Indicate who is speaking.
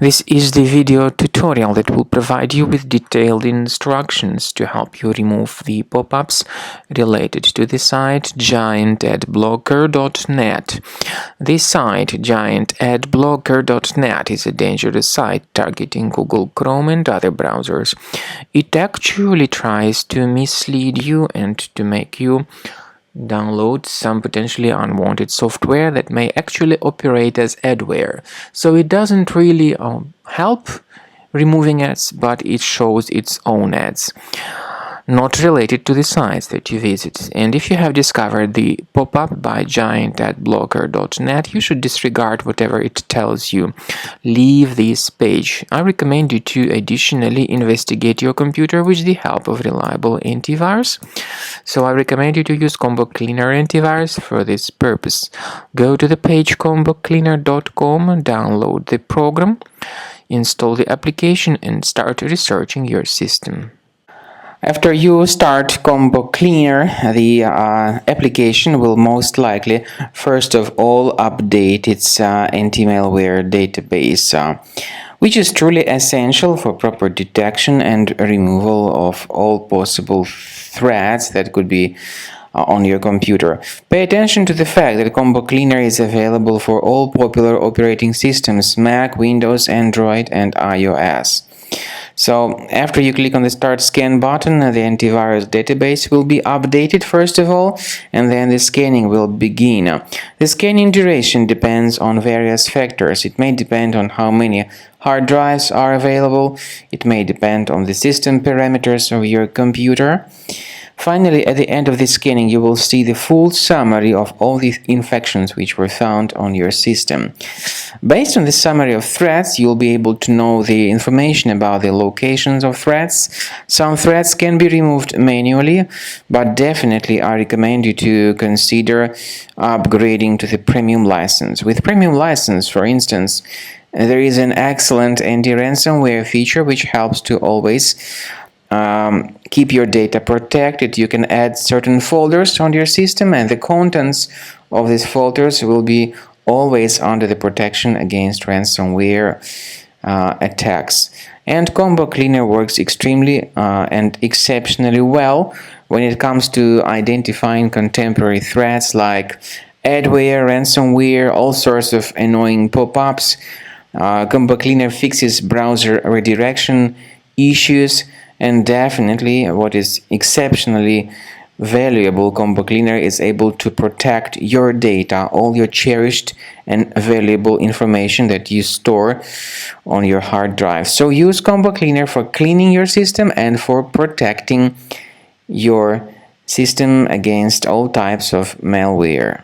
Speaker 1: This is the video tutorial that will provide you with detailed instructions to help you remove the pop-ups related to the site giantadblocker.net. This site, giantadblocker.net, is a dangerous site targeting Google Chrome and other browsers. It actually tries to mislead you and to make you download some potentially unwanted software that may actually operate as adware. So it doesn't really help removing ads, but it shows its own ads, not related to the sites that you visit. And if you have discovered the pop-up by giantadblocker.net, you should disregard whatever it tells you. Leave this page. I recommend you to additionally investigate your computer with the help of reliable antivirus. So I recommend you to use Combo Cleaner antivirus for this purpose. Go to the page combocleaner.com, download the program, install the application, and start researching your system. After you start Combo Cleaner, the application will most likely first of all update its anti-malware database, which is truly essential for proper detection and removal of all possible threats that could be on your computer. Pay attention to the fact that Combo Cleaner is available for all popular operating systems: Mac, Windows, Android, and iOS. So after you click on the Start Scan button, the antivirus database will be updated first of all, and then the scanning will begin. The scanning duration depends on various factors. It may depend on how many hard drives are available. It may depend on the system parameters of your computer. Finally, at the end of the scanning, you will see the full summary of all the infections which were found on your system. Based on the summary of threats, you'll be able to know the information about the locations of threats. Some threats can be removed manually, but definitely I recommend you to consider upgrading to the premium license. With premium license, for instance, there is an excellent anti-ransomware feature which helps to always keep your data protected. You can add certain folders on your system, and the contents of these folders will be always under the protection against ransomware attacks. And Combo Cleaner works extremely and exceptionally well when it comes to identifying contemporary threats like adware, ransomware, all sorts of annoying pop-ups. Combo Cleaner fixes browser redirection issues. And definitely, what is exceptionally valuable, Combo Cleaner is able to protect your data, all your cherished and valuable information that you store on your hard drive. So use Combo Cleaner for cleaning your system and for protecting your system against all types of malware.